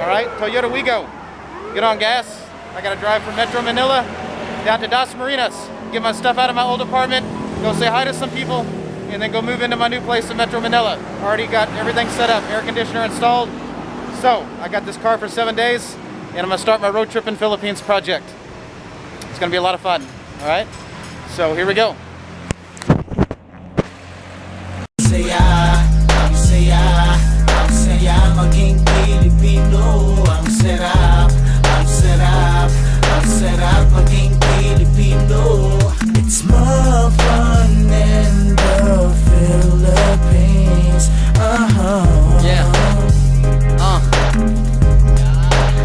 All right, Toyota Wigo. Get on gas. I gotta drive from Metro Manila down to Dasmariñas, get my stuff out of my old apartment, go say hi to some people, and then go move into my new place in Metro Manila. Already got everything set up, air conditioner installed. So I got this car for 7 days, and I'm gonna start my road trip in Philippines project. It's gonna be a lot of fun. All right, so here we go. Maging Pilipino, ang sarap, ang sarap, ang sarap maging Pilipino. It's more fun in the Philippines. Yeah.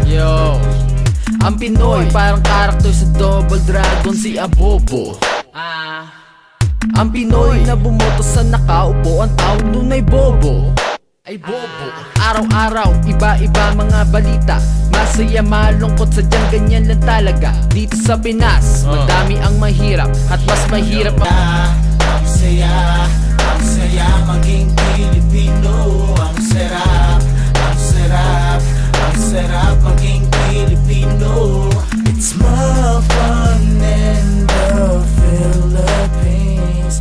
Yo. Ang Pinoy parang karakter sa Double Dragon, si Abobo. Ang Pinoy na bumoto sa nakaupo, ang tawag dun ay bobo. Ay bobo. Araw-araw, iba-iba mga balita. Masaya, malungkot, sadyang ganyan lang talaga. Dito sa Pinas, madami ang mahirap at mas mahirap ang saya maging Pilipino. Ang sarap, ang sarap, ang sarap maging Pilipino. It's more fun in the Philippines.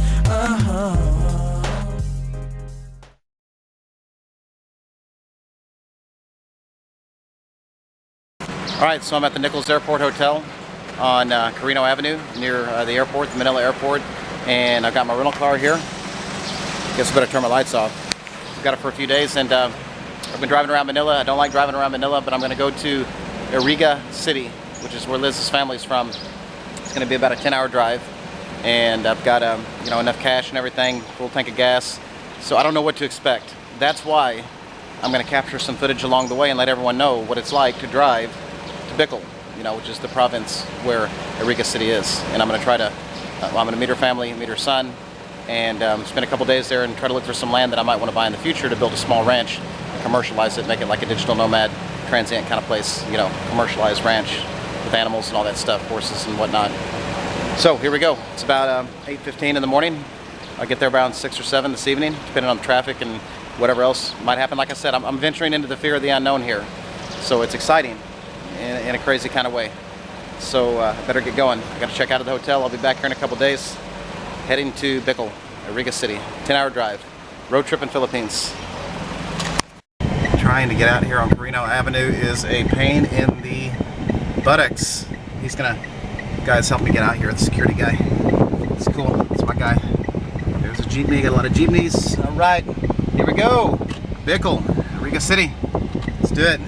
Alright, so I'm at the Nichols Airport Hotel on Carino Avenue near the airport, the Manila airport, and I've got my rental car here. Guess I better turn my lights off. I've got it for a few days, and I've been driving around Manila. I don't like driving around Manila, but I'm going to go to Iriga City, which is where Liz's family's from. It's going to be about a 10-hour drive, and I've got you know, enough cash and everything, full tank of gas, so I don't know what to expect. That's why I'm going to capture some footage along the way and let everyone know what it's like to drive to Bicol, you know, which is the province where Iriga City is. And I'm going to try to, I'm going to meet her family, meet her son, and spend a couple days there and try to look for some land that I might want to buy in the future to build a small ranch, commercialize it, make it like a digital nomad, transient kind of place, you know, commercialized ranch with animals and all that stuff, horses and whatnot. So here we go. It's about 8:15 in the morning. I'll get there around 6 or 7 this evening, depending on the traffic and whatever else might happen. Like I said, I'm venturing into the fear of the unknown here. So it's exciting in a crazy kind of way. So I better get going. I got to check out of the hotel. I'll be back here in a couple days, heading to Bicol, Iriga City. 10-hour drive. Road trip in Philippines. Trying to get out here on Carino Avenue is a pain in the buttocks. He's gonna, guys, help me get out here. The security guy. It's cool. It's my guy. There's a jeepney. Got a lot of jeepneys. All right, here we go. Bicol, Iriga City. Let's do it.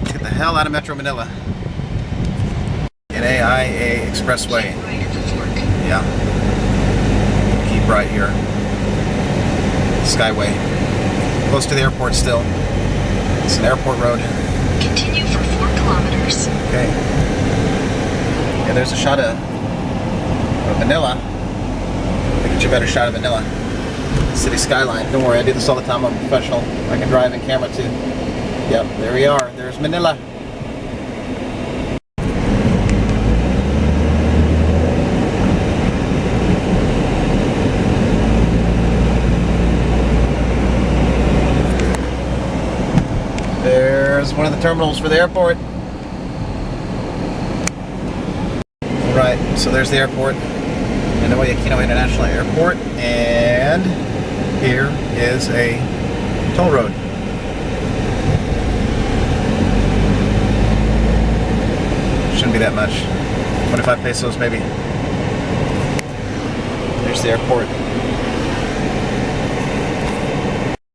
Let's get the hell out of Metro Manila. NAIA Expressway. Yeah. Keep right here. Skyway. Close to the airport still. It's an airport road. Continue for 4 kilometers. Okay. Yeah, there's a shot of Manila. I'll get you a better shot of Manila. City skyline. Don't worry, I do this all the time. I'm a professional. I can drive in camera too. Yep, there we are. There's Manila. There's one of the terminals for the airport. Alright, so there's the airport. Manila Aquino International Airport. And here is a toll road. Shouldn't be that much. 25 pesos maybe. There's the airport.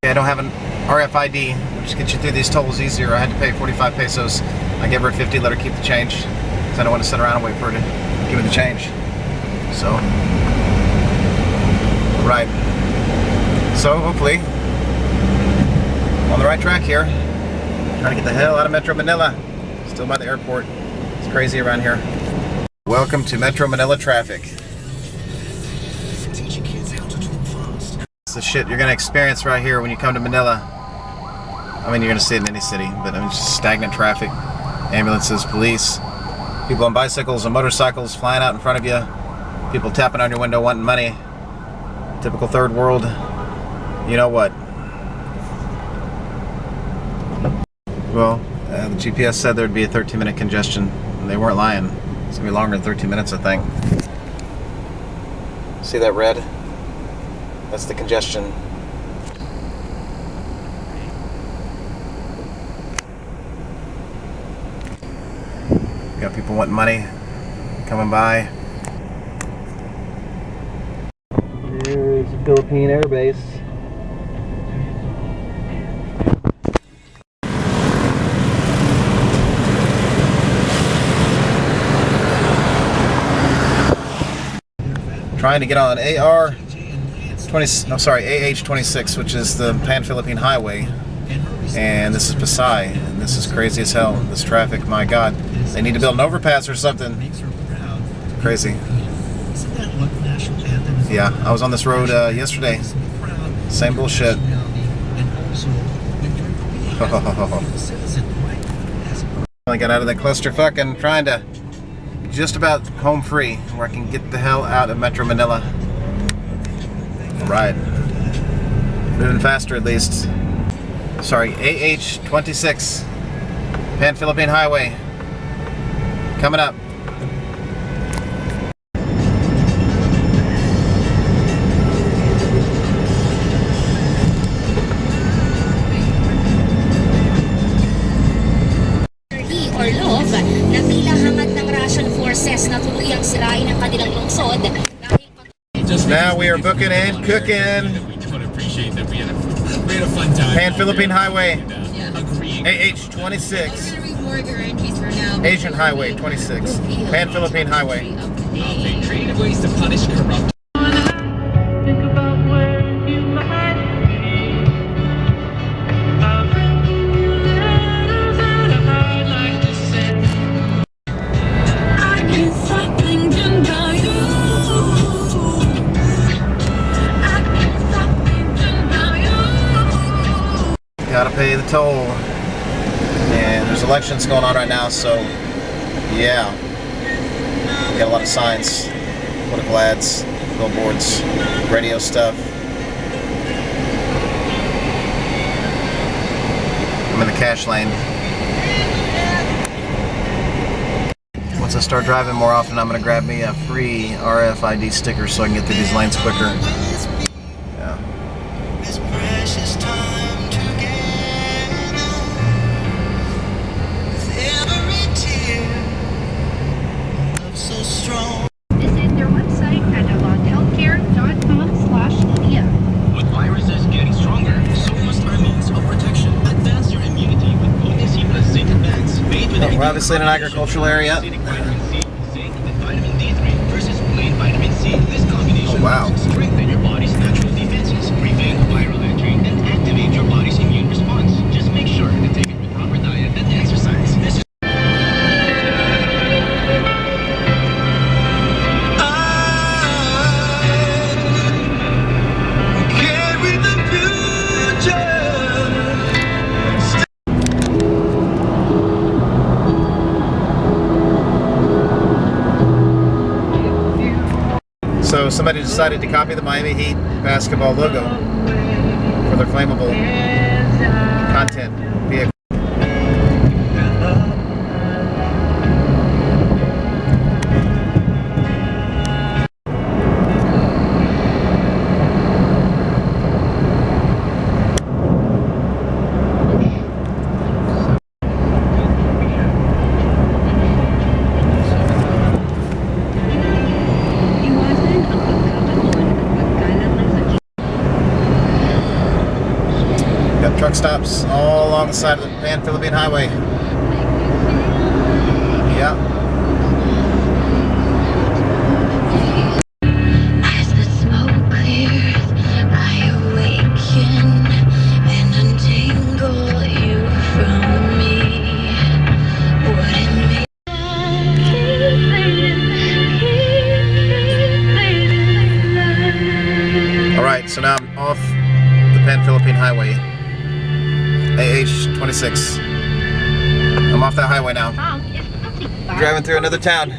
Okay, I don't have an RFID, which gets you through these tolls easier. I had to pay 45 pesos. I gave her 50, let her keep the change, because I don't want to sit around and wait for her to give me the change. So, right. So hopefully, I'm on the right track here. Trying to get the hell out of Metro Manila. Still by the airport. It's crazy around here. Welcome to Metro Manila traffic. It's the shit you're gonna experience right here when you come to Manila. I mean, you're gonna see it in any city, but I mean, it's just stagnant traffic. Ambulances, police, people on bicycles and motorcycles flying out in front of you. People tapping on your window wanting money. Typical third world. You know what? Well, The GPS said there'd be a 13-minute congestion, and they weren't lying. It's gonna be longer than 13 minutes, I think. See that red? That's the congestion. Got people wanting money coming by. There's a Philippine Air Base. Trying to get on AH-26, which is the Pan-Philippine Highway, and this is Pasay, and this is crazy as hell. This traffic, my God, they need to build an overpass or something. Crazy. Yeah, I was on this road yesterday. Same bullshit. I got out of that clusterfuck and trying to just about home free, where I can get the hell out of Metro Manila. Alright. Moving faster at least. Sorry, AH-26. Pan-Philippine Highway. Coming up. Or loob na tila hangad ng Russian forces na tuluyang sirain ang kanilang lungsod. Now we are booking and cooking. Pan-Philippine Highway. AH-26. Asian Highway 26. Pan-Philippine Highway. Creative ways to punish corrupt. Gotta pay the toll. And there's elections going on right now, so yeah. Got a lot of signs, political ads, billboards, radio stuff. I'm in the cash lane. Once I start driving more often, I'm gonna grab me a free RFID sticker so I can get through these lanes quicker. Yeah. Visit their website at avonthealthcare.com/media. With viruses getting stronger, so must our means of protection. Advance your immunity with potency plus zinc advance. Made with We're obviously in an agricultural area. acidic vitamin C, zinc, and vitamin D3 versus plain vitamin C. This combination wow. strengthen your body's natural defenses, prevent viral entry, and activate your body's immune response. Just make sure to take it with proper diet and exercise. This is So somebody decided to copy the Miami Heat basketball logo for their flammable content vehicle. Truck stops all along the side of the Pan-Philippine Highway. Yeah. As the smoke clears, I awaken and untangle you from me. Wouldn't All right, so now I'm off the Pan-Philippine Highway. AH-26. I'm off that highway now. Driving through another town.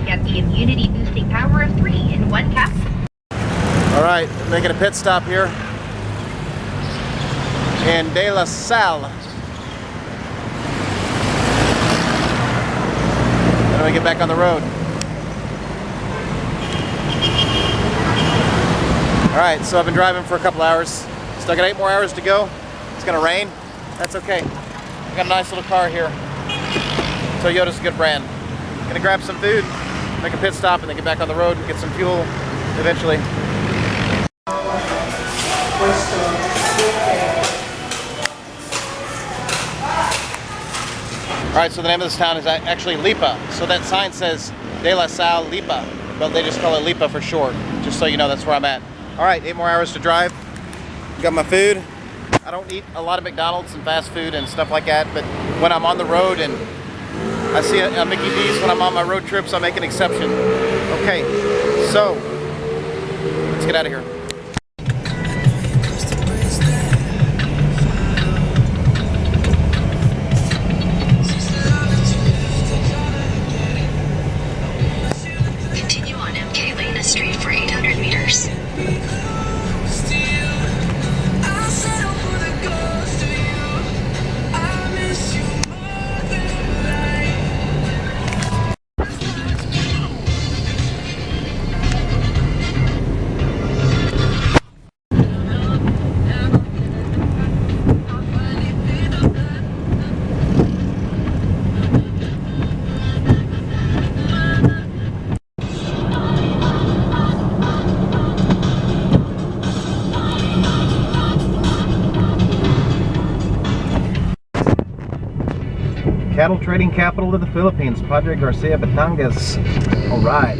Get the immunity boosting power of 3 in one capsule. Alright, making a pit stop here in De La Salle. we get back on the road. Alright, so I've been driving for a couple hours. Still got 8 more hours to go. It's gonna rain. That's okay. I got a nice little car here. Toyota's a good brand. Gonna grab some food, make a pit stop, and then get back on the road and get some fuel eventually. Alright, so the name of this town is actually Lipa. So that sign says De La Salle Lipa, but they just call it Lipa for short. Just so you know, that's where I'm at. Alright, 8 more hours to drive. Got my food. I don't eat a lot of McDonald's and fast food and stuff like that, but when I'm on the road and I see a Mickey D's when I'm on my road trips, I make an exception. Okay, so let's get out of here. Continue on MK Lena Street for 800 meters. Cattle trading capital of the Philippines, Padre Garcia Batangas. All right.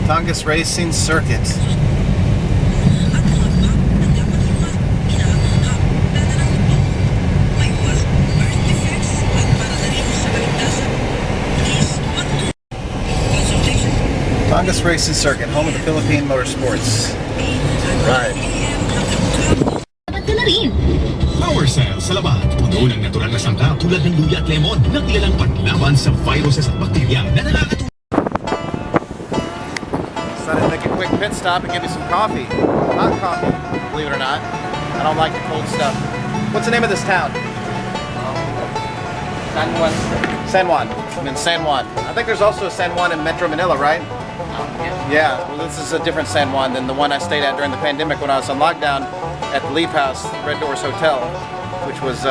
Batangas Racing Circuit. Batangas Racing Circuit, home of the Philippine Motorsports. Right. Power cells sa labat. Puno ng natural na sangkap tulad ng luya at lemon na kilalang paglaban sa viruses at bakterya na nakakatulong. Decided to make a quick pit stop and give you some coffee. Hot coffee, believe it or not. I don't like the cold stuff. What's the name of this town? San Juan. San Juan. I'm in San Juan. I think there's also a San Juan in Metro Manila, right? Yeah, well this is a different San Juan than the one I stayed at during the pandemic when I was on lockdown at the Leaf House, Red Doors Hotel, which was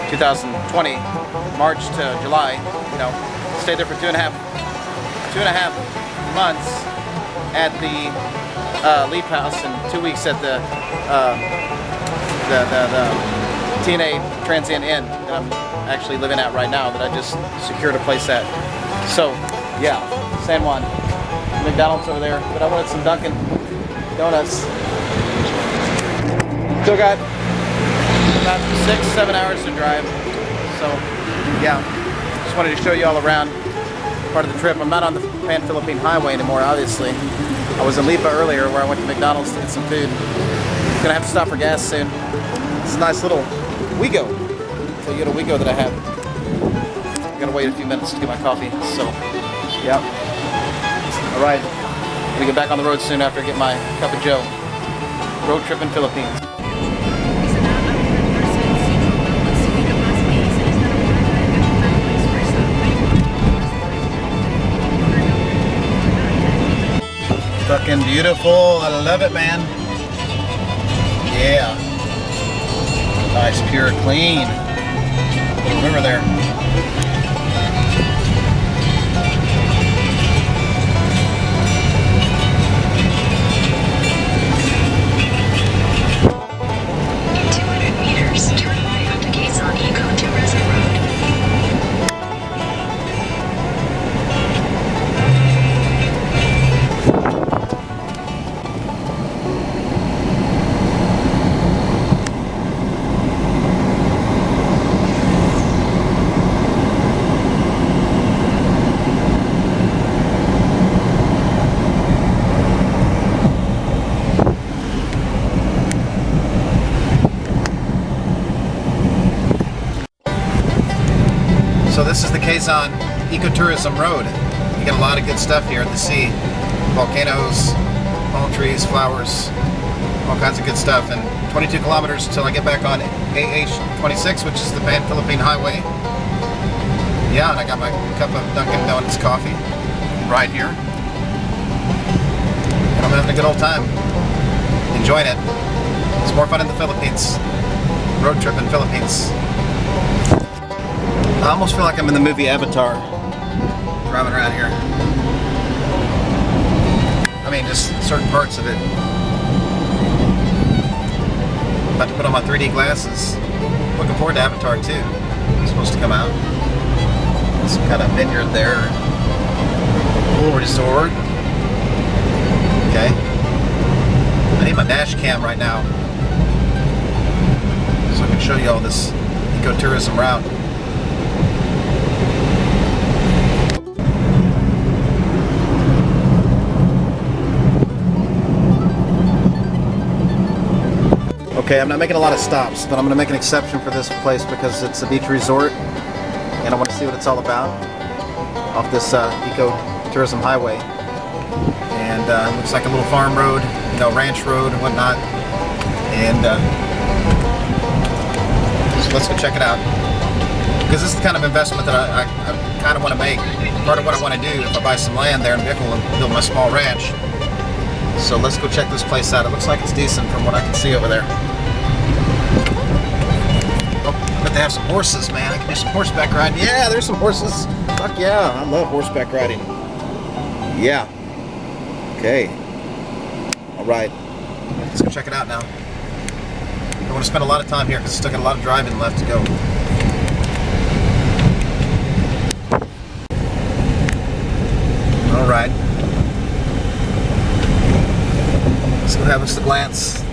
2020, March to July. You know, stayed there for two and a half months at the Leaf House and 2 weeks at the TNA Transient Inn that I'm actually living at right now that I just secured a place at. So, yeah, San Juan. McDonald's over there, but I wanted some Dunkin' Donuts. Still got about 6-7 hours to drive. So, yeah, just wanted to show you all around part of the trip. I'm not on the Pan-Philippine Highway anymore, obviously. I was in Lipa earlier where I went to McDonald's to get some food. Gonna have to stop for gas soon. It's a nice little Wigo, Toyota Wigo that I have. I gotta wait a few minutes to get my coffee, so, yeah. All right, gonna get back on the road soon after I get my cup of joe. Road trip in Philippines. Fucking beautiful, I love it, man. Yeah. Nice, pure, clean. Little river there. So this is the Quezon Ecotourism Road. You get a lot of good stuff here at the sea. Volcanoes, palm trees, flowers, all kinds of good stuff. And 22 kilometers until I get back on AH-26, which is the Pan-Philippine Highway. Yeah, and I got my cup of Dunkin' Donuts coffee right here. And I'm having a good old time. Enjoying it. It's more fun in the Philippines. Road trip in Philippines. I almost feel like I'm in the movie Avatar, driving around here. I mean, just certain parts of it. About to put on my 3D glasses. Looking forward to Avatar 2. It's supposed to come out. Some kind of vineyard there. Little resort. Okay. I need my dash cam right now, so I can show you all this ecotourism route. Okay, I'm not making a lot of stops, but I'm going to make an exception for this place because it's a beach resort and I want to see what it's all about off this ecotourism highway. And it looks like a little farm road, you know, ranch road and whatnot. And so let's go check it out. Because this is the kind of investment that I kind of want to make. Part of what I want to do if I buy some land there in Bicol and build my small ranch. So let's go check this place out. It looks like it's decent from what I can see over there. Oh, I bet they have some horses, man. I can do some horseback riding. Yeah, there's some horses. Fuck yeah, I love horseback riding. Yeah. Okay. Alright. Let's go check it out now. I don't want to spend a lot of time here because it's still got a lot of driving left to go. Alright. Let's go have us a glance.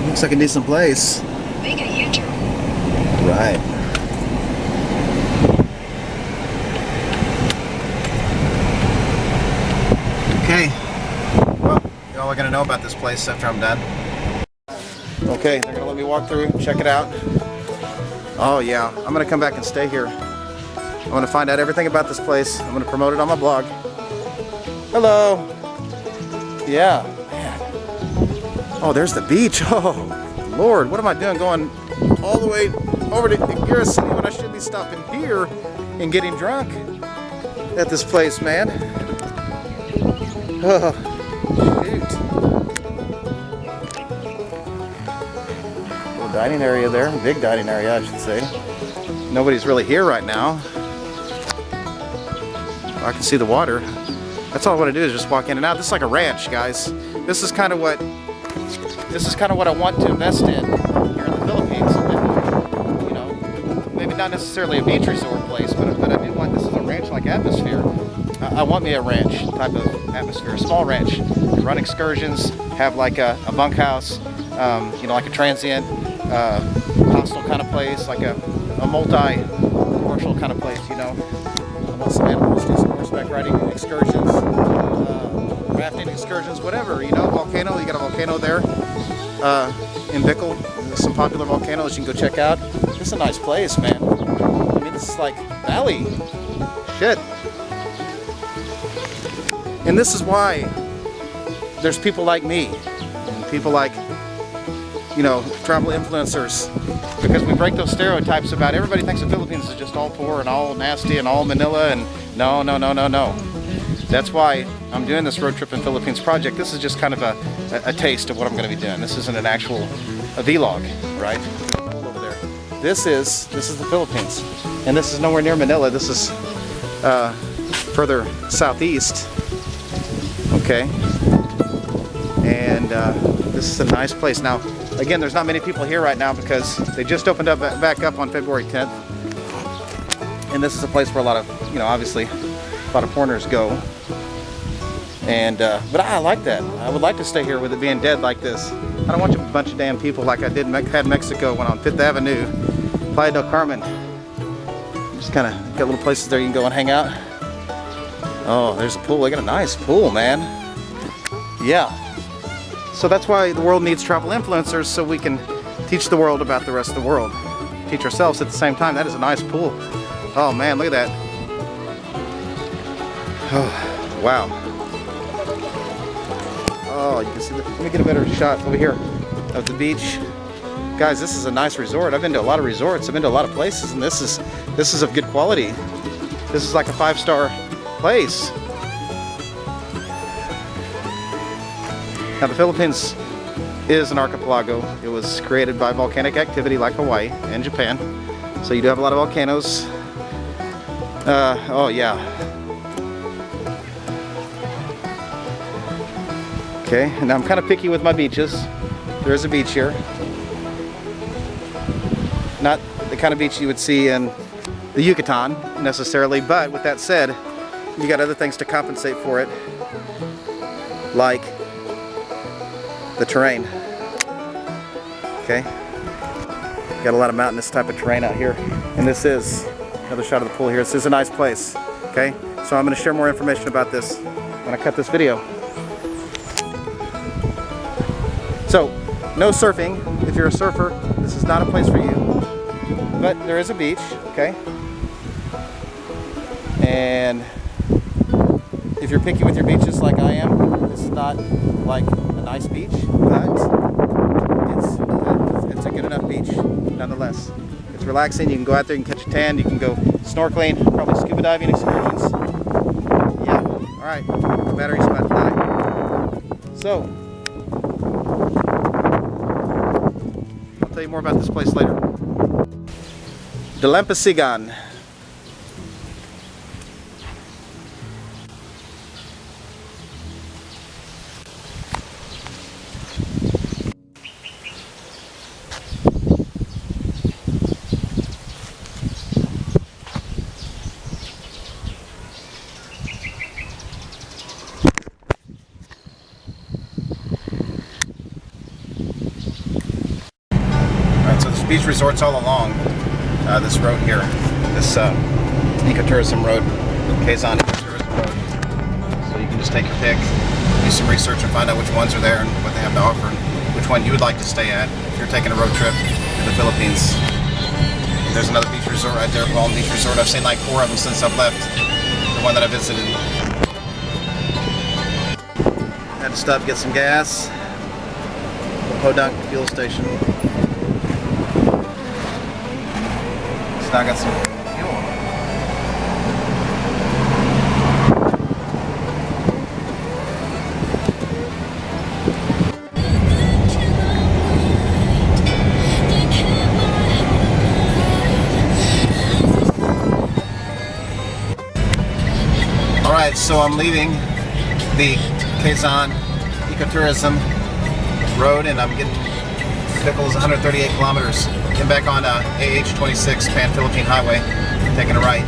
Looks like a decent place. Make a U-turn. Right. Okay. Well, y'all are gonna know about this place after I'm done. Okay, they're gonna let me walk through, check it out. Oh yeah, I'm gonna come back and stay here. I want to find out everything about this place. I'm gonna promote it on my blog. Hello. Yeah. Man. Oh, there's the beach. Oh, Lord, what am I doing going all the way over to Iriga City when I should be stopping here and getting drunk at this place, man? Oh, shoot. Little dining area there, big dining area, I should say. Nobody's really here right now. I can see the water. That's all I want to do is just walk in and out. This is like a ranch, guys. This is kind of what I want to invest in here in the Philippines. You know, maybe not necessarily a beach resort place, but I do want, this is a ranch-like atmosphere. I want me a ranch type of atmosphere, a small ranch. Run excursions, have like a bunkhouse, you know, like a transient hostel kind of place, like a multi-commercial kind of place, you know. I want some animals, do some horseback riding excursions, rafting excursions, whatever, you know. Volcano, you got a volcano there in Bicol. There's some popular volcanoes you can go check out. This is a nice place, man. I mean, this is like valley. Shit. And this is why there's people like me and people like, you know, travel influencers, because we break those stereotypes about everybody thinks the Philippines is just all poor and all nasty and all Manila, and no. That's why I'm doing this Road Trip in Philippines project. This is just kind of a taste of what I'm going to be doing. This isn't an actual vlog, right? Over there. This is the Philippines, and this is nowhere near Manila. This is further southeast. Okay, and this is a nice place. Now, again, there's not many people here right now because they just opened up back up on February 10th, and this is a place where a lot of, you know, obviously a lot of foreigners go. And but I like that. I would like to stay here with it being dead like this. I don't want a bunch of damn people like I had Mexico when on 5th Avenue, Playa del Carmen. Just kind of got little places there you can go and hang out. Oh, there's a pool. They got a nice pool, man. Yeah. So that's why the world needs travel influencers, so we can teach the world about the rest of the world. teach ourselves at the same time. That is a nice pool. Oh man, look at that. Oh, wow. Oh, you can see let me get a better shot over here of the beach. Guys, this is a nice resort. I've been to a lot of resorts. I've been to a lot of places, and this is of good quality. This is like a 5-star place. Now the Philippines is an archipelago. It was created by volcanic activity like Hawaii and Japan. So you do have a lot of volcanoes. Oh yeah. Okay, and I'm kind of picky with my beaches. There is a beach here. Not the kind of beach you would see in the Yucatan necessarily, but with that said, you got other things to compensate for it, like the terrain. Okay, got a lot of mountainous type of terrain out here, and this is another shot of the pool here. This is a nice place. Okay, so I'm going to share more information about this when I cut this video. So, no surfing. If you're a surfer, this is not a place for you. But there is a beach, okay? And if you're picky with your beaches like I am, this is not like a nice beach, but it's a good enough beach nonetheless. It's relaxing. You can go out there and catch a tan. You can go snorkeling, probably scuba diving excursions. Yeah, all right. The battery's about to die. So, I'll tell you more about this place later. Dalampasigan. Alright, so there's beach resorts all along this road here, this ecotourism road, Quezon Ecotourism Road. So you can just take your pick, do some research and find out which ones are there and what they have to offer and which one you would like to stay at if you're taking a road trip to the Philippines. There's another beach resort right there, Palm Beach Resort. I've seen like 4 of them since I've left the one that I visited. Had to stop, get some gas. The Podunk fuel station. So I got some fuel. Alright, so I'm leaving the Quezon Ecotourism Road and I'm getting Pickles 138 kilometers. Getting back on AH-26 Pan-Philippine Highway, taking a right.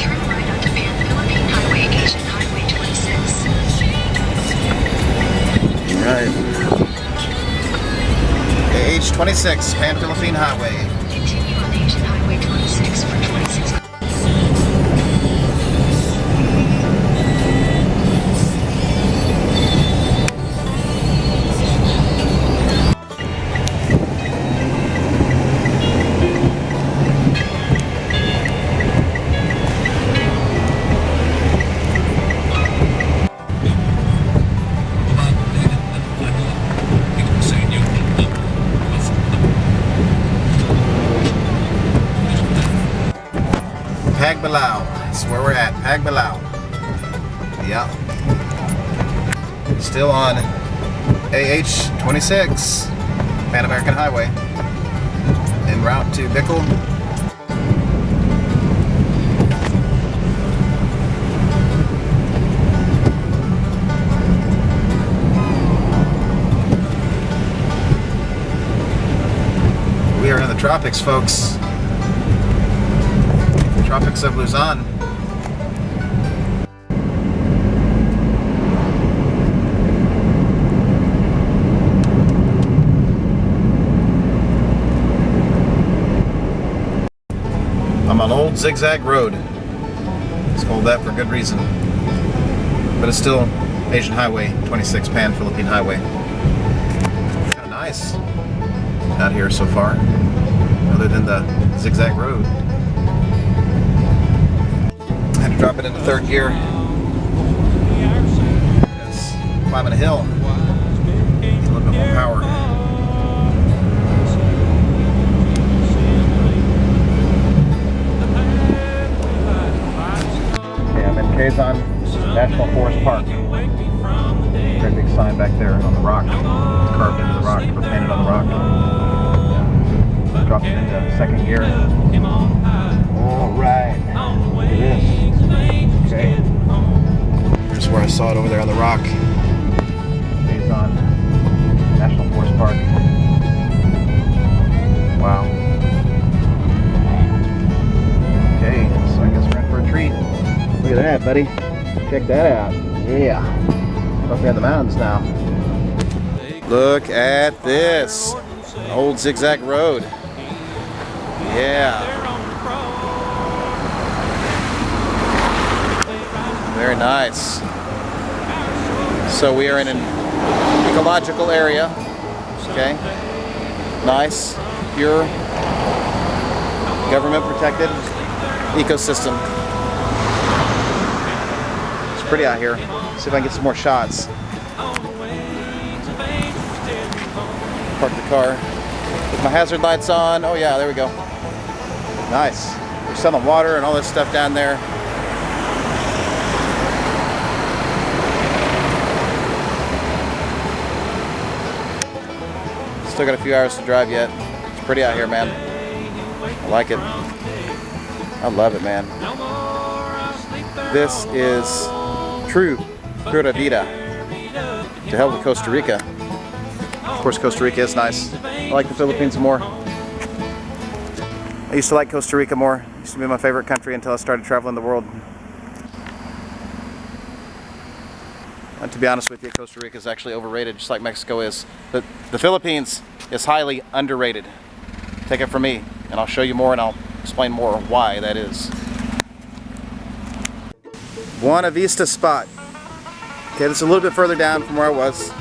Turn right onto Pan-Philippine Highway, Asian Highway 26. Right. AH-26 Pan-Philippine Highway. Continue on Asian Highway 26 for 26 miles. Pagbilao. That's where we're at. Pagbilao. Yeah. Still on AH-26 Pan American Highway. En route to Bicol. We are in the tropics, folks. Tropics of Luzon. I'm on Old Zigzag Road. It's called that for good reason. But it's still Asian Highway 26 Pan-Philippine Highway. Kind of nice out here so far, other than the zigzag road. I had to drop it into third gear. It's climbing a hill. Need a little bit more power. Okay, I'm in Quezon National Forest Park. Very big sign back there on the rock. It's carved into the rock, or painted on the rock. Dropped it into second gear. Alright. Look at this. Okay. Here's where I saw it over there on the rock. Quezon National Forest Park. Wow. Okay, so I guess we're in for a treat. Look at that, buddy. Check that out. Yeah. Up in the mountains now. Look at this. Old zigzag road. Yeah. Very nice. So we are in an ecological area. Okay. Nice, pure, government protected ecosystem. It's pretty out here. See if I can get some more shots. Park the car with my hazard lights on. Oh yeah, there we go. Nice. They're selling water and all this stuff down there. Still got a few hours to drive yet. It's pretty out here, man. I like it. I love it, man. This is true pura vida. To hell with Costa Rica. Of course, Costa Rica is nice. I like the Philippines more. I used to like Costa Rica more. It used to be my favorite country until I started traveling the world. And to be honest with you, Costa Rica is actually overrated, just like Mexico is. But the Philippines is highly underrated. Take it from me, and I'll show you more and I'll explain more why that is. Buena Vista spot. Okay, this is a little bit further down from where I was.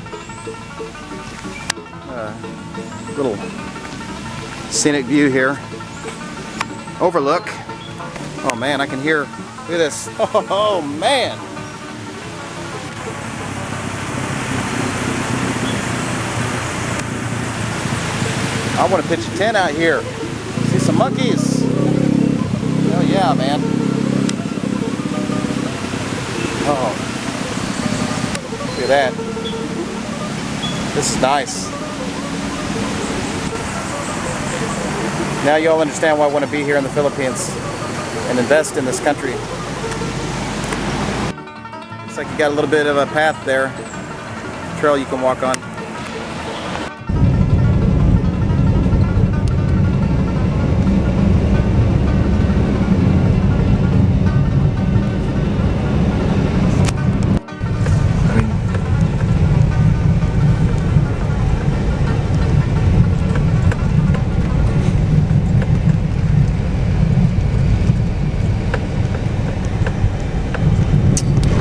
Little scenic view here. Overlook. Oh man, I can hear. Look at this. Oh man. I want to pitch a tent out here. See some monkeys. Oh yeah, man. Oh. Look at that. This is nice. Now you all understand why I want to be here in the Philippines and invest in this country. Looks like you got a little bit of a path there. Trail you can walk on.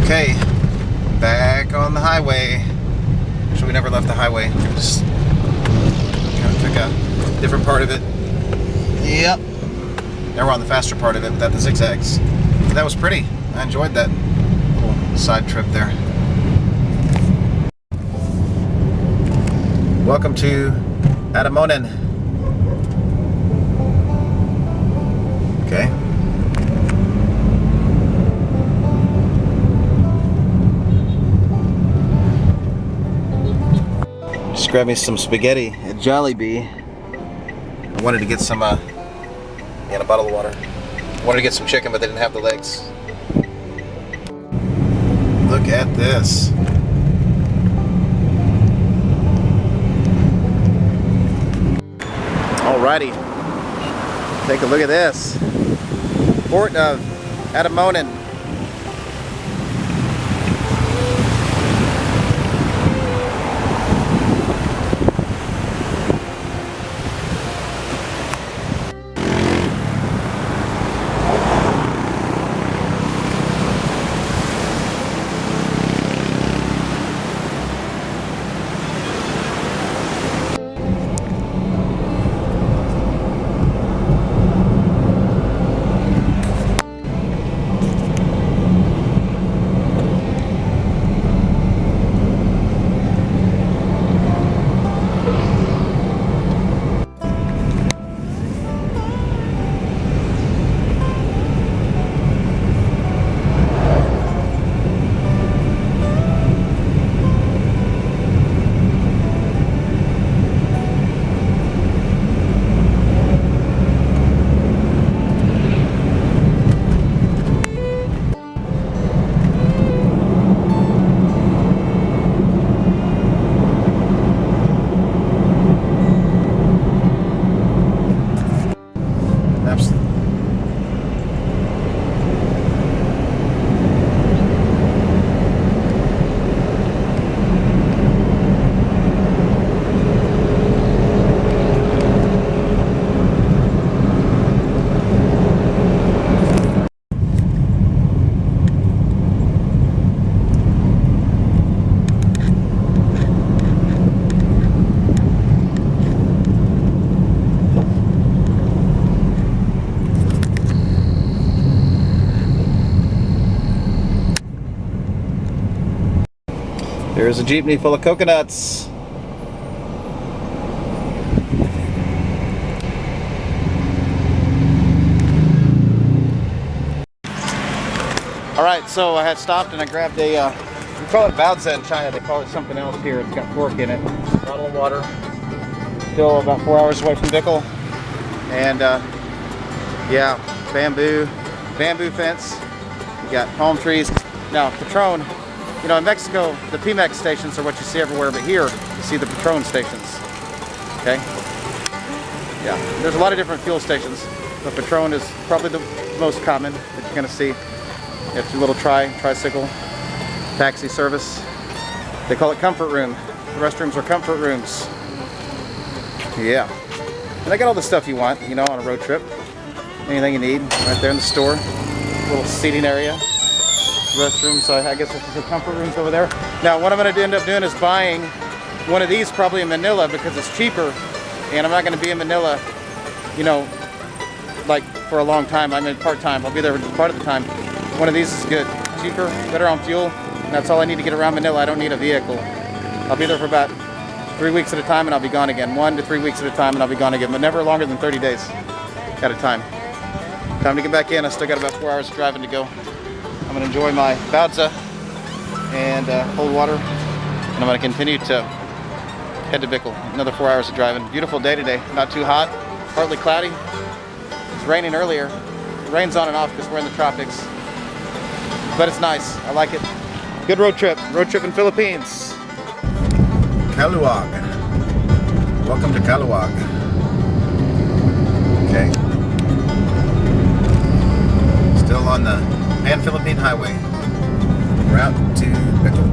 Okay, back on the highway. Actually, we never left the highway. We just kind of took a different part of it. Yep. Now we're on the faster part of it without the zigzags. But that was pretty. I enjoyed that little side trip there. Welcome to Atimonan. Okay. Just grabbed me some spaghetti at Jollibee. I wanted to get some, and a bottle of water. I wanted to get some chicken, but they didn't have the legs. Look at this. Alrighty. Take a look at this. Port of Atimonan. There's a jeepney full of coconuts. Alright, so I had stopped and I grabbed a, we call it baozi in China, they call it something else here. It's got pork in it. Bottle of water. Still about 4 hours away from Bicol. And yeah, bamboo fence. You got palm trees. Now, Patron, you know, in Mexico, the Pemex stations are what you see everywhere, but here, you see the Patron stations. Okay? Yeah, there's a lot of different fuel stations, but Patron is probably the most common that you're going to see. You have your little tricycle taxi service. They call it comfort room. The restrooms are comfort rooms. Yeah. And they got all the stuff you want, you know, on a road trip. Anything you need, right there in the store. Little seating area. Restrooms, I guess this is the comfort rooms over there. Now, what I'm going to end up doing is buying one of these probably in Manila because it's cheaper. And I'm not going to be in Manila, you know, like for a long time. I'm in part-time. I'll be there part of the time. One of these is good. Cheaper, better on fuel. And that's all I need to get around Manila. I don't need a vehicle. I'll be there for about 3 weeks at a time and I'll be gone again. 1 to 3 weeks at a time and I'll be gone again. But never longer than 30 days at a time. Time to get back in. I still got about 4 hours of driving to go. I'm going to enjoy my baozi and cold water. And I'm going to continue to head to Bicol. Another 4 hours of driving. Beautiful day today. Not too hot. Partly cloudy. It's raining earlier. It rains on and off because we're in the tropics. But it's nice. I like it. Good road trip. Road trip in Philippines. Caluag. Welcome to Caluag. Okay. Still on the Pan-Philippine Highway. Route to Bicol.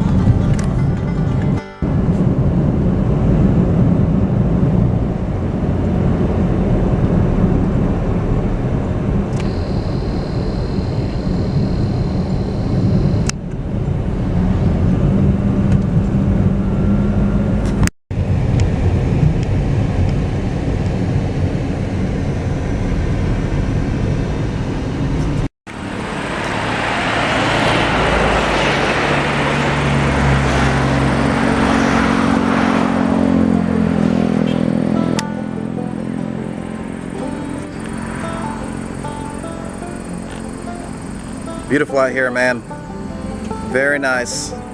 Beautiful out here, man. Very nice. That's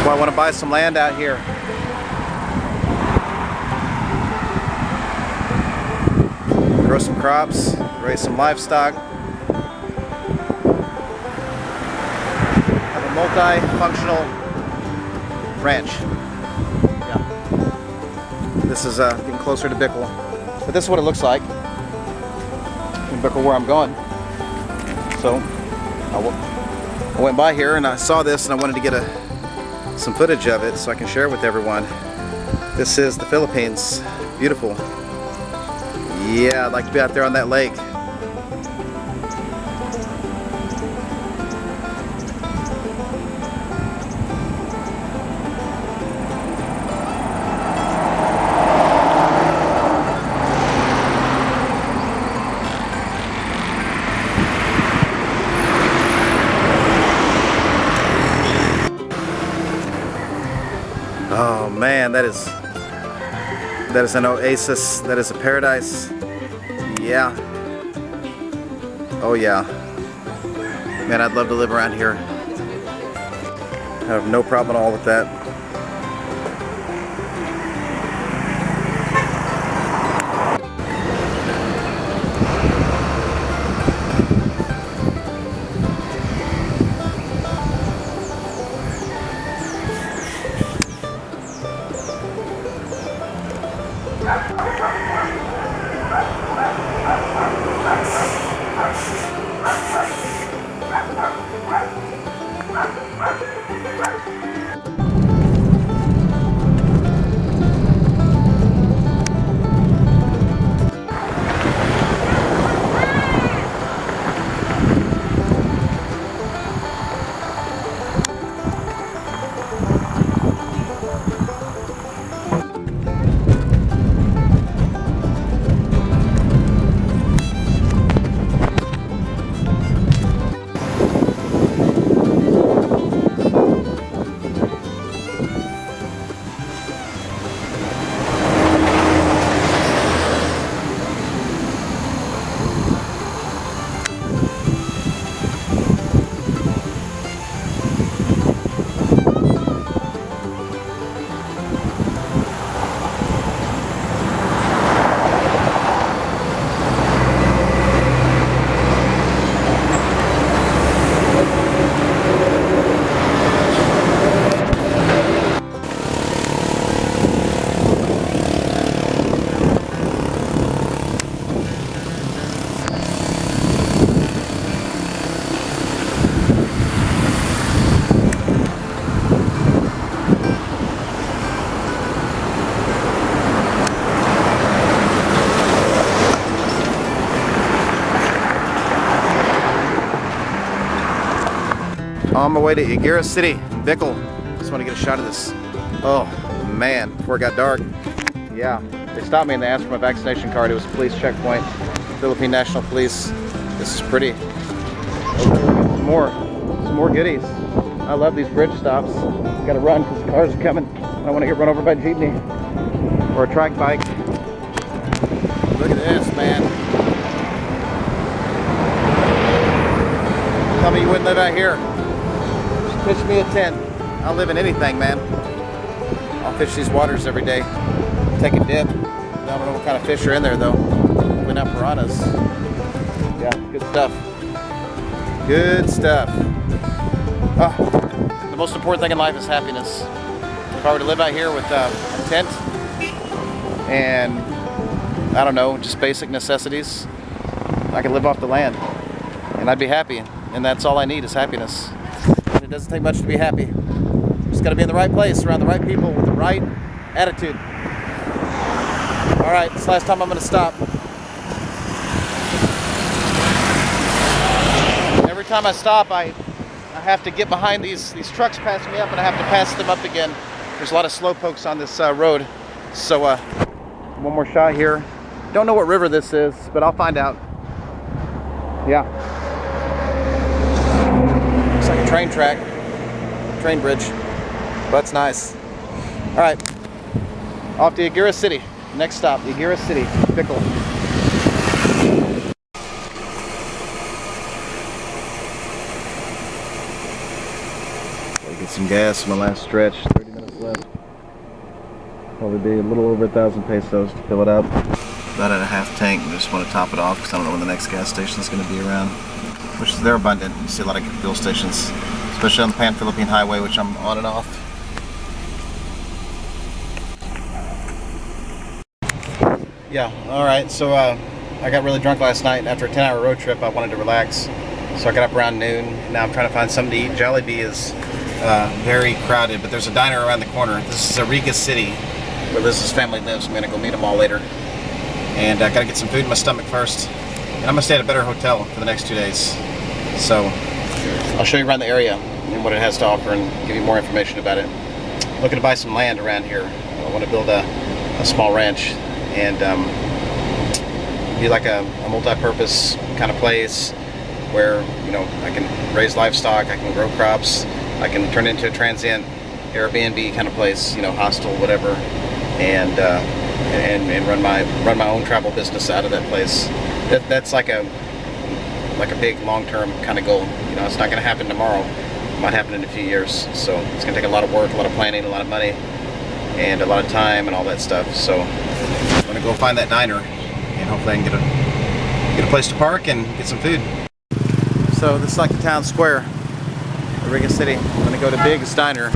why I want to buy some land out here. Grow some crops, raise some livestock. Have a multi-functional ranch. Yeah. This is getting closer to Bicol. But this is what it looks like in Bicol where I'm going. So I went by here and I saw this and I wanted to get some footage of it so I can share it with everyone. This is the Philippines. Beautiful. Yeah, I'd like to be out there on that lake. Oh man, that is an oasis. That is a paradise. Yeah. Oh yeah. Man, I'd love to live around here. I have no problem at all with that. On my way to Iriga City, Bicol. Just want to get a shot of this. Oh man, before it got dark. Yeah, they stopped me and they asked for my vaccination card. It was a police checkpoint, Philippine National Police. This is pretty. Oh, some more goodies. I love these bridge stops. Gotta run because cars are coming. I don't want to get run over by a jeepney or a track bike. Look at this, man. Tell me you wouldn't live out here. Just pitch me a tent. I'll live in anything, man. I'll fish these waters every day. Take a dip. I don't know what kind of fish are in there though. Probably not piranhas. Yeah, good stuff. Good stuff. The most important thing in life is happiness. If I were to live out here with a tent and I don't know, just basic necessities, I could live off the land and I'd be happy. And that's all I need is happiness. And it doesn't take much to be happy. Just got to be in the right place, around the right people with the right attitude. All right, this last time I'm going to stop. Every time I stop, I have to get behind these trucks passing me up, and I have to pass them up again. There's a lot of slow pokes on this road. So one more shot here. Don't know what river this is, but I'll find out. Yeah. Looks like a train track, train bridge. But that's nice. All right, off to Iriga City. Next stop, Iriga City, Bicol. Gotta get some gas for my last stretch. 30 minutes left. Probably be a little over 1,000 pesos to fill it up. About at a half tank. I just want to top it off because I don't know when the next gas station is going to be around. Which they're abundant. You see a lot of fuel stations, especially on the Pan-Philippine Highway, which I'm on and off. Yeah, alright, so I got really drunk last night. After a 10-hour road trip, I wanted to relax. So I got up around noon. Now I'm trying to find something to eat. Jollibee is very crowded, but there's a diner around the corner. This is Iriga City, where Liz's family lives. I'm going to go meet them all later. And I got to get some food in my stomach first. And I'm going to stay at a better hotel for the next 2 days. So I'll show you around the area and what it has to offer and give you more information about it. Looking to buy some land around here. I want to build a small ranch and be like a multi-purpose kind of place where, you know, I can raise livestock, I can grow crops, I can turn it into a transient Airbnb kind of place, you know, hostel, whatever, and run my own travel business out of that place. That's like a big long-term kind of goal. You know, it's not going to happen tomorrow. It might happen in a few years. So it's going to take a lot of work, a lot of planning, a lot of money, and a lot of time and all that stuff. So I'm going to go find that diner and hopefully I can get a place to park and get some food. So this is like the town square, Iriga City. I'm going to go to Big's Diner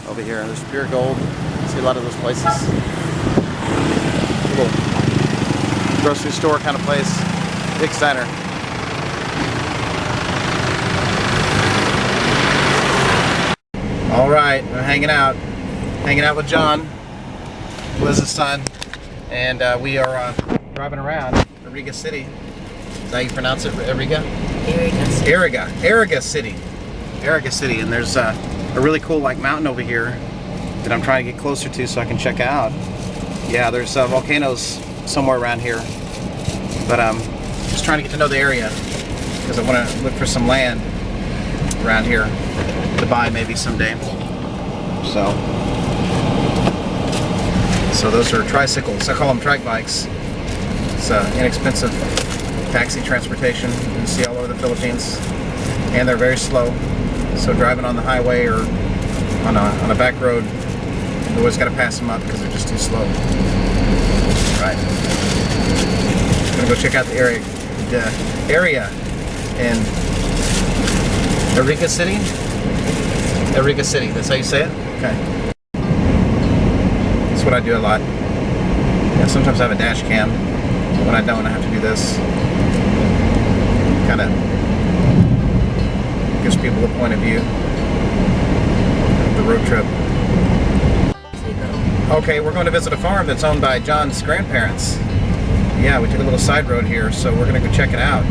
over here. There's pure gold. See a lot of those places. Little grocery store kind of place. Big's Diner. All right, we're hanging out with John, Liz's son, and we are driving around Iriga City. Is that how you pronounce it? Iriga? Iriga City. Iriga City, and there's a really cool like mountain over here that I'm trying to get closer to so I can check out. Yeah, there's volcanoes somewhere around here, but I'm just trying to get to know the area because I want to look for some land around here to buy maybe someday. So those are tricycles. I call them trike bikes. It's inexpensive taxi transportation you can see all over the Philippines, and they're very slow. So driving on the highway or on a back road, you always got to pass them up because they're just too slow. All right, I'm gonna go check out the area in Iriga City. Iriga City, that's how you say it? Okay. That's what I do a lot. Yeah, sometimes I have a dash cam. When I don't, I have to do this. Kind of gives people a point of view of the road trip. Okay, we're going to visit a farm that's owned by John's grandparents. Yeah, we took a little side road here, so we're going to go check it out.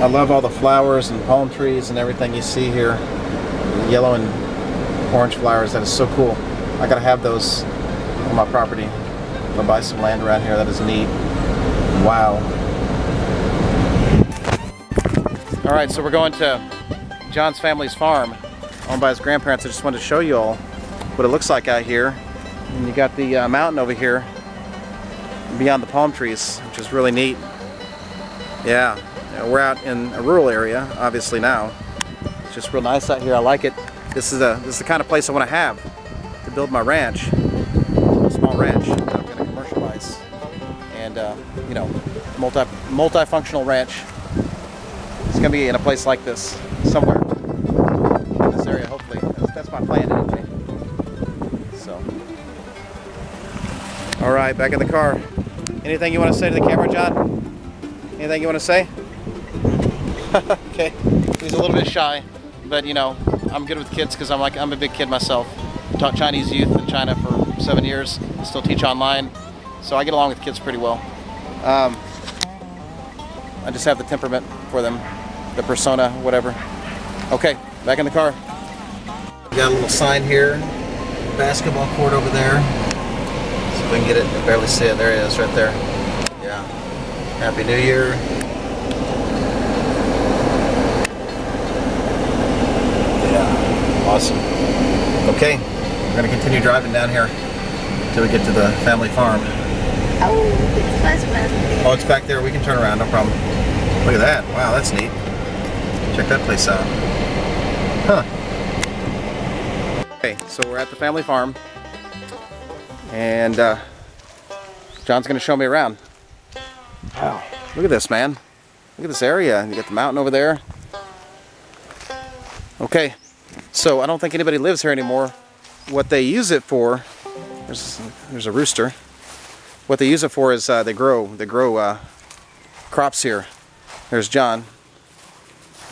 love all the flowers and palm trees and everything you see here. The yellow and orange flowers, that is so cool. I gotta have those on my property. I'll buy some land around here. That is neat. Wow. All right, so we're going to John's family's farm owned by his grandparents. I just wanted to show you all what it looks like out here. And you got the mountain over here beyond the palm trees, which is really neat. Yeah, we're out in a rural area, obviously now. It's just real nice out here. I like it. This is the kind of place I want to have to build my ranch, a small ranch that I'm going to commercialize, and you know, multifunctional ranch. It's going to be in a place like this somewhere in this area. Hopefully, that's my plan anyway. So, all right, back in the car. Anything you want to say to the camera, John? Anything you want to say? Okay, he's a little bit shy, but you know, I'm good with kids because I'm a big kid myself. Taught Chinese youth in China for 7 years. Still teach online, so I get along with kids pretty well. I just have the temperament for them, the persona, whatever. Okay, back in the car. Got a little sign here, basketball court over there. See if we can get it. I barely see it. There it is, right there. Yeah. Happy New Year. Yeah, awesome. Okay, we're gonna continue driving down here until we get to the family farm. Oh, it's back there. Oh, it's back there. We can turn around, no problem. Look at that. Wow, that's neat. Check that place out. Huh. Okay, so we're at the family farm. And John's going to show me around. Wow. Look at this, man. Look at this area. You got the mountain over there. Okay, so I don't think anybody lives here anymore. What they use it for, there's a rooster. What they use it for is they grow crops here. There's John.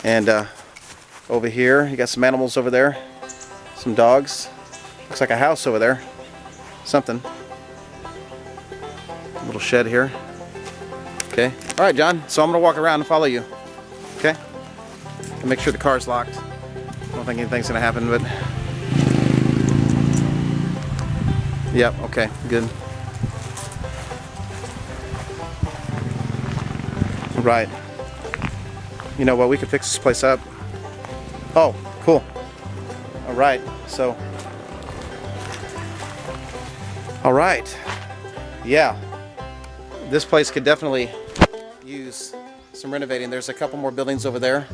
And over here, you got some animals over there. Some dogs. Looks like a house over there. Something. A little shed here. Okay. All right, John. So I'm going to walk around and follow you. Okay? And make sure the car's locked. I don't think anything's going to happen, but... Yep, okay. Good. Right. You know what? We could fix this place up. Oh, cool. All right. So... All right. Yeah. This place could definitely use some renovating. There's a couple more buildings over there.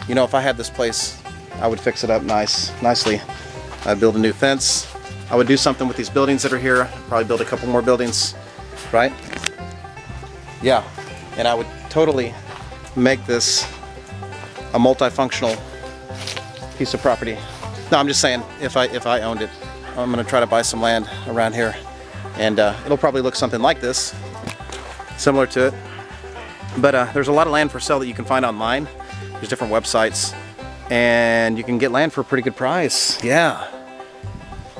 You know, if I had this place, I would fix it up nicely. I'd build a new fence. I would do something with these buildings that are here. Probably build a couple more buildings, right? Yeah. And I would totally make this a multifunctional piece of property. No, I'm just saying, if I owned it, I'm going to try to buy some land around here, and it'll probably look something like this, similar to it. But there's a lot of land for sale that you can find online. There's different websites, and you can get land for a pretty good price. Yeah,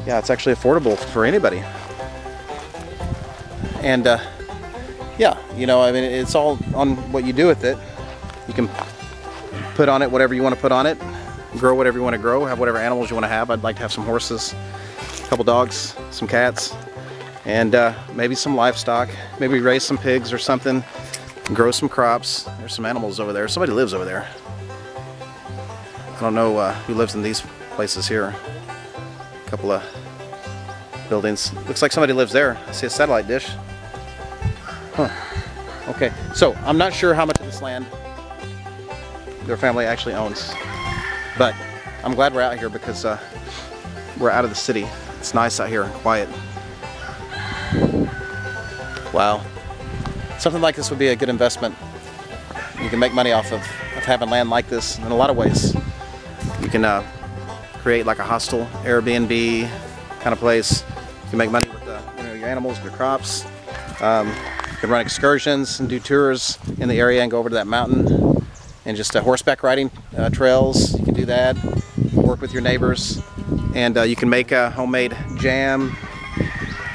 it's actually affordable for anybody. And yeah, you know, I mean, it's all on what you do with it. You can put on it whatever you want to put on it, grow whatever you want to grow, have whatever animals you want to have. I'd like to have some horses, a couple dogs, some cats, and maybe some livestock. Maybe raise some pigs or something, grow some crops. There's some animals over there. Somebody lives over there. I don't know who lives in these places here. A couple of buildings. Looks like somebody lives there. I see a satellite dish. Huh. Okay, so I'm not sure how much of this land their family actually owns, but I'm glad we're out here because we're out of the city. It's nice out here and quiet. Wow. Something like this would be a good investment. You can make money off of having land like this in a lot of ways. You can create like a hostel, Airbnb kind of place. You can make money with your animals, your crops. You can run excursions and do tours in the area and go over to that mountain. And just horseback riding trails, you can do that. Work with your neighbors. And you can make a homemade jam,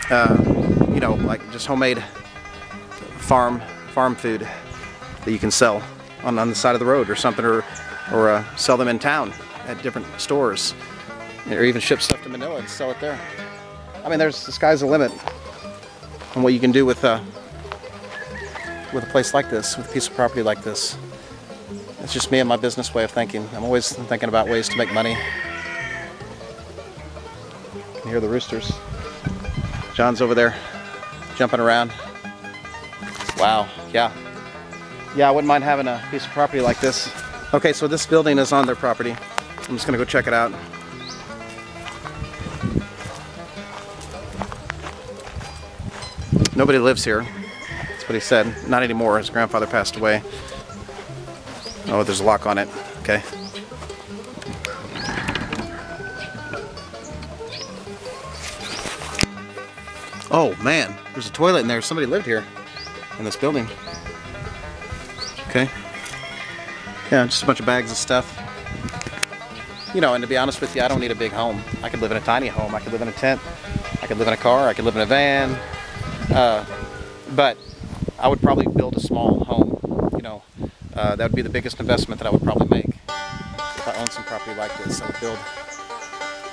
you know, like just homemade farm food that you can sell. on the side of the road or something, or sell them in town at different stores, or even ship stuff to Manila and sell it there. I mean, the sky's the limit on what you can do with a place like this, with a piece of property like this. It's just me and my business way of thinking. I'm always thinking about ways to make money. You can hear the roosters. John's over there jumping around. Wow, yeah. Yeah, I wouldn't mind having a piece of property like this. Okay, so this building is on their property. I'm just gonna go check it out. Nobody lives here. That's what he said. Not anymore. His grandfather passed away. Oh, there's a lock on it. Okay. Oh man, there's a toilet in there. Somebody lived here in this building. Okay. Yeah, just a bunch of bags of stuff. You know, and to be honest with you, I don't need a big home. I could live in a tiny home. I could live in a tent. I could live in a car. I could live in a van. But I would probably build a small home. You know, that would be the biggest investment that I would probably make. If I owned some property like this, I would build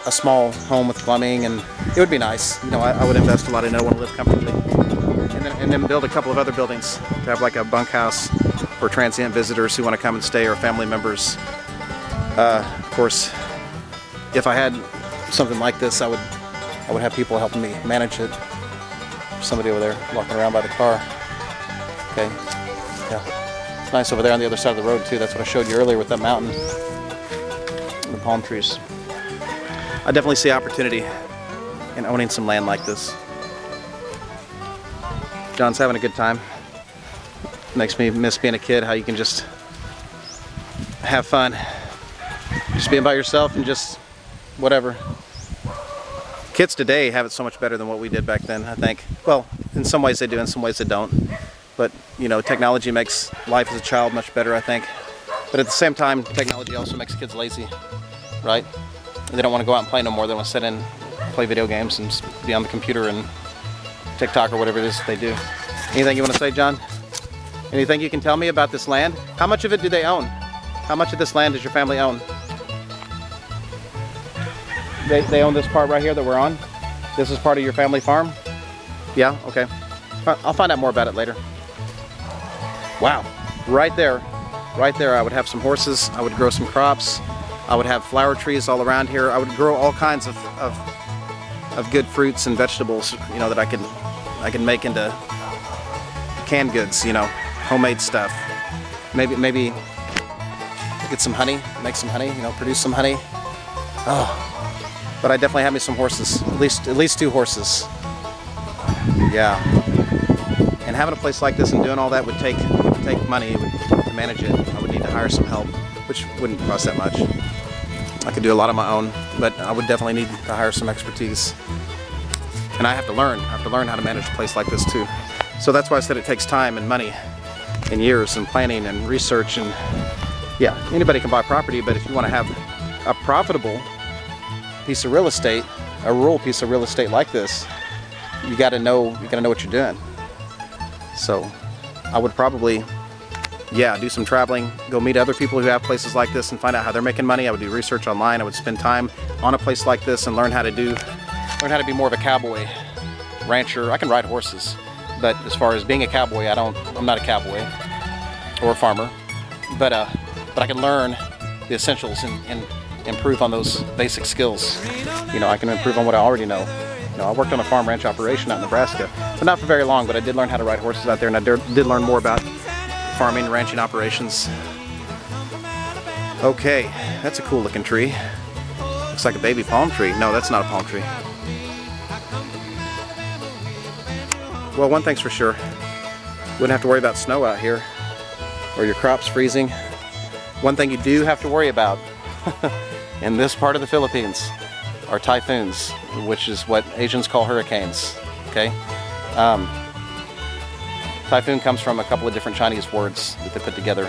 a small home with plumbing, and it would be nice. You know, I would invest a lot in it. I want to live comfortably. And then build a couple of other buildings to have like a bunkhouse for transient visitors who want to come and stay, or family members. Of course, if I had something like this, I would have people helping me manage it. Somebody over there walking around by the car. Okay, yeah, it's nice over there on the other side of the road too. That's what I showed you earlier with that mountain and the palm trees. I definitely see opportunity in owning some land like this. John's having a good time. Makes me miss being a kid, how you can just have fun. Just being by yourself and just whatever. Kids today have it so much better than what we did back then, I think. Well, in some ways they do, in some ways they don't. But, you know, technology makes life as a child much better, I think. But at the same time, technology also makes kids lazy, right? They don't want to go out and play no more. They want to sit in, play video games, and be on the computer and TikTok or whatever it is they do. Anything you want to say, John? Anything you can tell me about this land? How much of it do they own? How much of this land does your family own? They own this part right here that we're on? This is part of your family farm? Yeah, okay. I'll find out more about it later. Wow, right there I would have some horses, I would grow some crops, I would have flower trees all around here, I would grow all kinds of good fruits and vegetables, you know, that I can make into canned goods, you know, homemade stuff. Maybe get some honey, make some honey, you know, produce some honey. Oh. But I definitely have me some horses, at least 2 horses. Yeah. And having a place like this and doing all that would take money to manage it. I would need to hire some help, which wouldn't cost that much. I could do a lot on my own, but I would definitely need to hire some expertise. And I have to learn how to manage a place like this too. So that's why I said it takes time and money and years and planning and research. And yeah, anybody can buy property, but if you want to have a profitable piece of real estate, a rural piece of real estate like this, you got to know what you're doing. So I would probably, yeah, do some traveling, go meet other people who have places like this and find out how they're making money. I would do research online. I would spend time on a place like this and learn how to be more of a cowboy, rancher. I can ride horses, but as far as being a cowboy, I'm not a cowboy or a farmer, but I can learn the essentials and improve on those basic skills. You know, I can improve on what I already know. You know, I worked on a farm ranch operation out in Nebraska, but not for very long, but I did learn how to ride horses out there, and I did learn more about farming and ranching operations. Okay, that's a cool looking tree. Looks like a baby palm tree. No, that's not a palm tree. Well, one thing's for sure, wouldn't have to worry about snow out here or your crops freezing. One thing you do have to worry about in this part of the Philippines are typhoons, which is what Asians call hurricanes. Okay, typhoon comes from a couple of different Chinese words that they put together,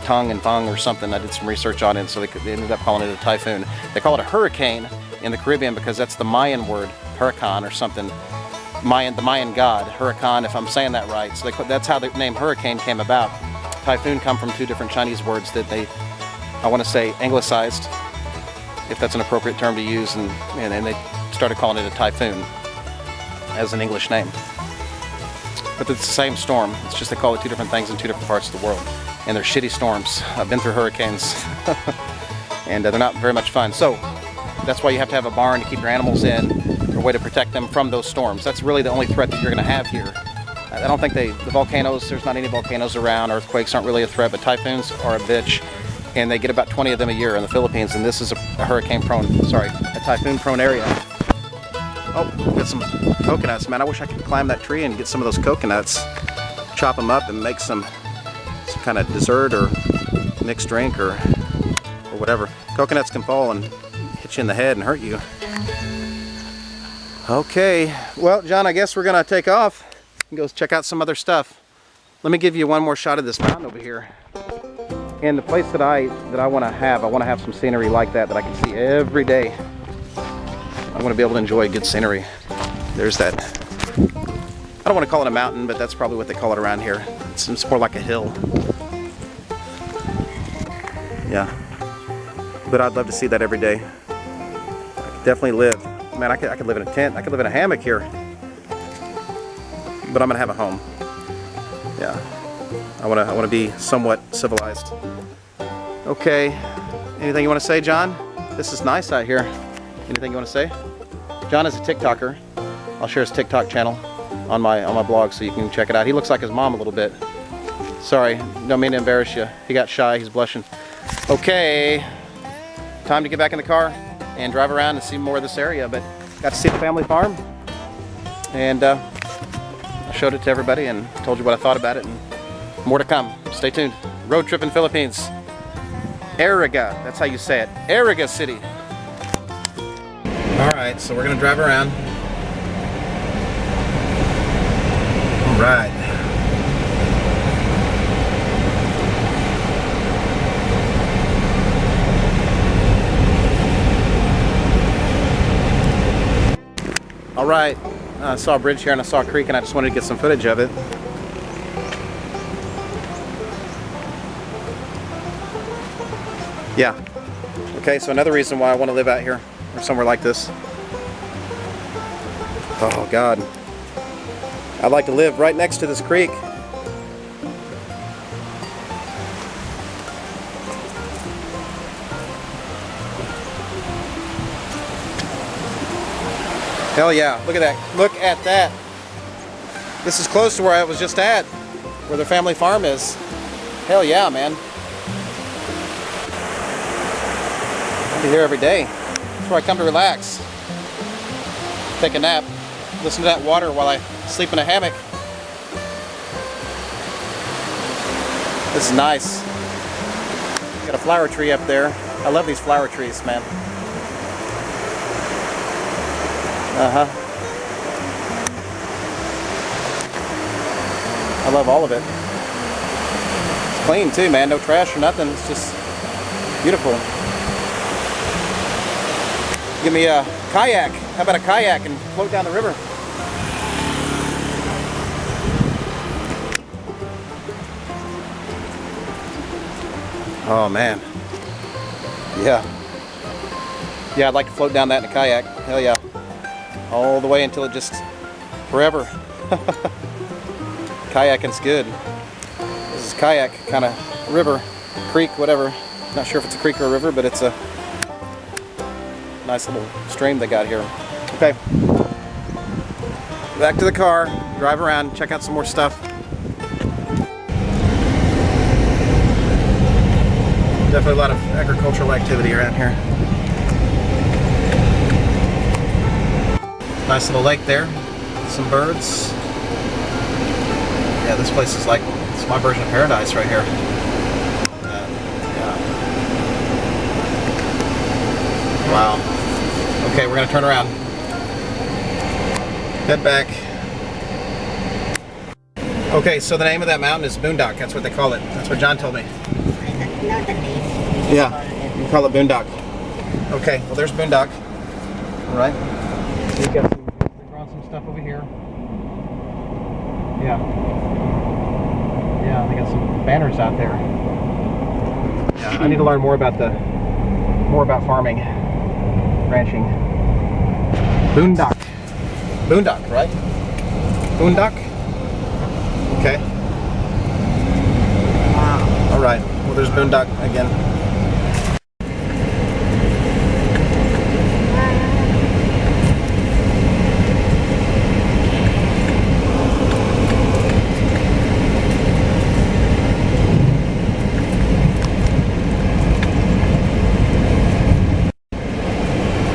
tongue and fung or something. I did some research on it, so they ended up calling it a typhoon. They call it a hurricane in the Caribbean because that's the Mayan word, hurricane or something. The Mayan god, hurricane, if I'm saying that right. So that's how the name hurricane came about. typhoon come from two different Chinese words that they, I want to say, anglicized, if that's an appropriate term to use, and they started calling it a typhoon as an English name. But it's the same storm. It's just they call it two different things in two different parts of the world. And they're shitty storms. I've been through hurricanes. And they're not very much fun. So that's why you have to have a barn to keep your animals in, or a way to protect them from those storms. That's really the only threat that you're going to have here. I don't think the volcanoes, there's not any volcanoes around. Earthquakes aren't really a threat, but typhoons are a bitch. And they get about 20 of them a year in the Philippines. And this is a typhoon-prone area. Oh, got some coconuts, man. I wish I could climb that tree and get some of those coconuts, chop them up and make some kind of dessert or mixed drink or whatever. Coconuts can fall and hit you in the head and hurt you. Okay, well, John, I guess we're gonna take off and go check out some other stuff. Let me give you one more shot of this mountain over here. And the place that I want to have some scenery like that I can see every day. I want to be able to enjoy good scenery. There's that, I don't want to call it a mountain, but that's probably what they call it around here. It's more like a hill. Yeah. But I'd love to see that every day. I could definitely live. Man, I could live in a tent. I could live in a hammock here. But I'm going to have a home. Yeah. I want to be somewhat civilized. Okay. Anything you want to say, John? This is nice out here. Anything you want to say? John is a TikToker. I'll share his TikTok channel on my blog so you can check it out. He looks like his mom a little bit. Sorry, don't mean to embarrass you. He got shy, he's blushing. Okay, time to get back in the car and drive around and see more of this area. But got to see the family farm, and I showed it to everybody and told you what I thought about it, and more to come. Stay tuned. Road trip in Philippines. Iriga, that's how you say it. Iriga City. Alright, so we're going to drive around. Alright. Alright, I saw a bridge here and I saw a creek and I just wanted to get some footage of it. Yeah. Okay, so another reason why I want to live out here, or somewhere like this. Oh God. I'd like to live right next to this creek. Hell yeah, look at that. Look at that. This is close to where I was just at, where the family farm is. Hell yeah, man. I'll be here every day. That's where I come to relax. Take a nap. Listen to that water while I sleep in a hammock. This is nice. Got a flower tree up there. I love these flower trees, man. Uh-huh. I love all of it. It's clean too, man. No trash or nothing. It's just beautiful. Give me a kayak. How about a kayak and float down the river? Oh man. Yeah. Yeah, I'd like to float down that in a kayak. Hell yeah. All the way until it just forever. Kayaking's good. This is kayak kind of river, creek, whatever. Not sure if it's a creek or a river, but it's a nice little stream they got here. Okay. Back to the car, drive around, check out some more stuff. Definitely a lot of agricultural activity around here. Nice little lake there, some birds. Yeah, this place is like, it's my version of paradise right here. Yeah. Wow. Okay, we're gonna turn around. Head back. Okay, so the name of that mountain is Boondock. That's what they call it. That's what John told me. Yeah, you call it Boondock. Okay, well there's Boondock. All right. We've got some, we're growing some stuff over here. Yeah. Yeah, they got some banners out there. Yeah, I need to learn more about farming, ranching. Boondock. Boondock, right? Boondock? Okay. All right. Well, there's Boondock again.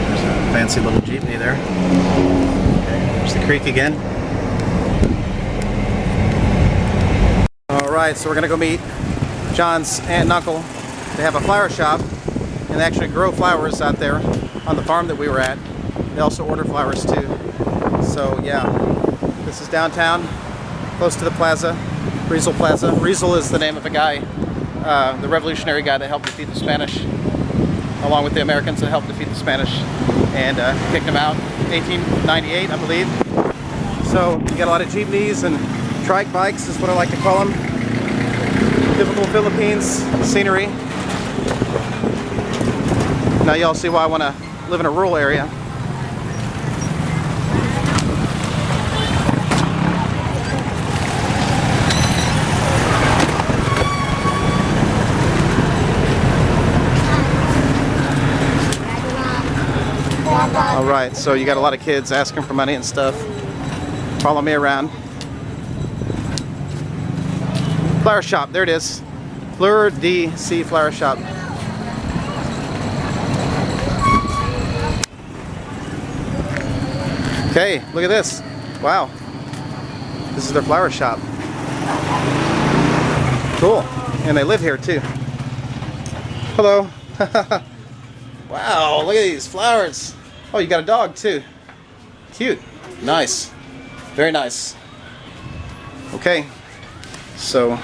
There's a fancy little jeepney there. Okay, there's the creek again. All right, so we're gonna go meet John's aunt and uncle. They have a flower shop and they actually grow flowers out there on the farm that we were at. They also order flowers too. So yeah, this is downtown, close to the plaza, Riesel Plaza. Riesel is the name of a guy, the revolutionary guy that helped defeat the Spanish, along with the Americans that helped defeat the Spanish and kicked them out in 1898, I believe. So you got a lot of jeepneys and trike bikes is what I like to call them. Typical Philippines scenery. Now y'all see why I want to live in a rural area. Alright, so you got a lot of kids asking for money and stuff. Follow me around. Flower shop, there it is. Fleur de Sea Flower Shop. Okay, look at this. Wow. This is their flower shop. Cool. And they live here too. Hello. Wow, look at these flowers. Oh, you got a dog too. Cute. Nice. Very nice. Okay. So